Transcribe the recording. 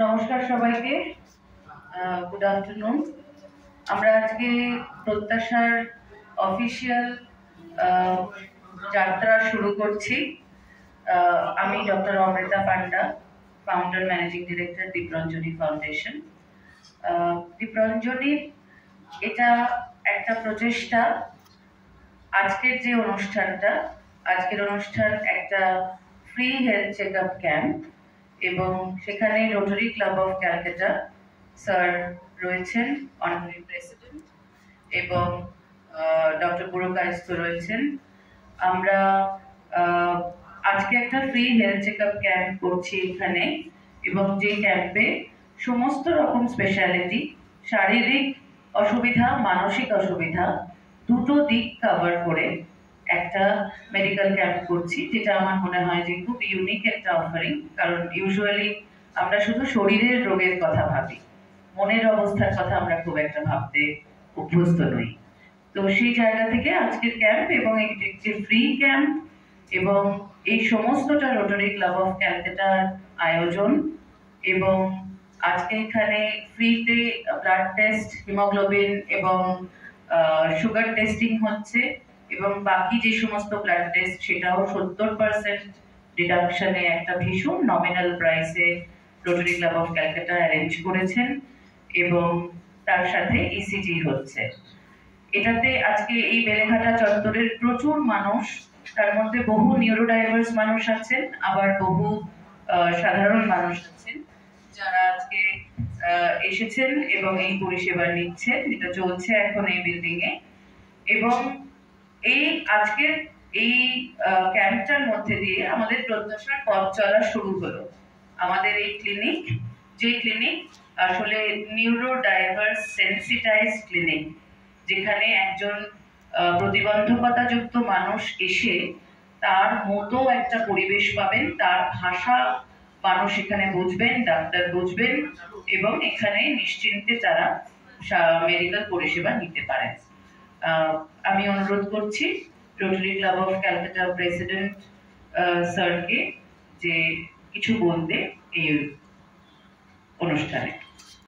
নমস্কার সবাইকে, good afternoon. আমরা আজকে প্রত্যাশার অফিসিয়াল যাত্রা শুরু করছি। আমি doctor Amrita Panda, founder managing director Dipranjani foundation. দীপরঞ্জনীর এটা একটা প্রচেষ্টা। আজকের যে অনুষ্ঠানটা, আজকের অনুষ্ঠান একটা free health check up camp, এবং সেখানে Rotary Club of Calcutta sir রয়েছেন, অনারারি প্রেসিডেন্ট, এবং ডক্টর পুরকায়স্থ রয়েছেন। আমরা আজকে একটা free health check up camp করছি এখানে, এবং যে ক্যাম্পে সমস্ত রকম স্পেশালিটি, শারীরিক অসুবিধা, মানসিক অসুবিধা, দুটো দিক কভার করে একটা মেডিকেল ক্যাম্প করছি, যেটা আমার মনে হয় যে খুব ইউনিক একটা অফারিং। কারণ ইউজুয়ালি আমরা শুধু শরীরের রোগের কথা ভাবি, মনের অবস্থার কথা আমরা খুব একটা ভাবতে অভ্যস্ত নই। তো সেই জায়গা থেকে আজকের ক্যাম্প, এবং একটি ফ্রি ক্যাম্প, এবং এই সমস্তটা রোটারি ক্লাব অফ ক্যালকাটার আয়োজন। এবং আজকে এখানে ফ্রিতে ব্লাড টেস্ট, হিমোগ্লোবিন এবং সুগার টেস্টিং হচ্ছে, এবং বাকি যে সমস্ত ব্লাড টেস্ট সেটাও 70% ডিডাকশনে একটা ভীষণ নমিনাল প্রাইসে rotary Club of Calcutta arrange করেছেন, এবং তার সাথে ইসিজি হচ্ছে। এটাতে আজকে এই বেলেঘাটা চত্বরের প্রচুর মানুষ, তার মধ্যে বহু নিউরোডাইভার্স মানুষ আছেন, আবার বহু সাধারণ মানুষ আছেন, যারা আজকে এসেছেন এবং এই পরিষেবা নিচ্ছেন, যেটা চলছে এখন এই বিল্ডিং এ। এবং এই আজকের এই ক্যাম্পটার মধ্যে দিয়ে আমাদের প্রত্যাশার পথ চলা শুরু হলো। আমাদের এই ক্লিনিক, যে ক্লিনিক আসলে নিউরোডাইভার্স সেন্সিটাইজ ক্লিনিক, যেখানে একজন প্রতিবন্ধকতাযুক্ত মানুষ এসে তার মতো একটা পরিবেশ পাবেন, তার ভাষা মানুষ এখানে বুঝবেন, ডাক্তার বুঝবেন, এবং এখানে নিশ্চিন্তে তারা মেডিকেল পরিষেবা নিতে পারেন। আমি অনুরোধ করছি rotary Club of Calcutta president স্যারকে যে কিছু বলতে এই অনুষ্ঠানে।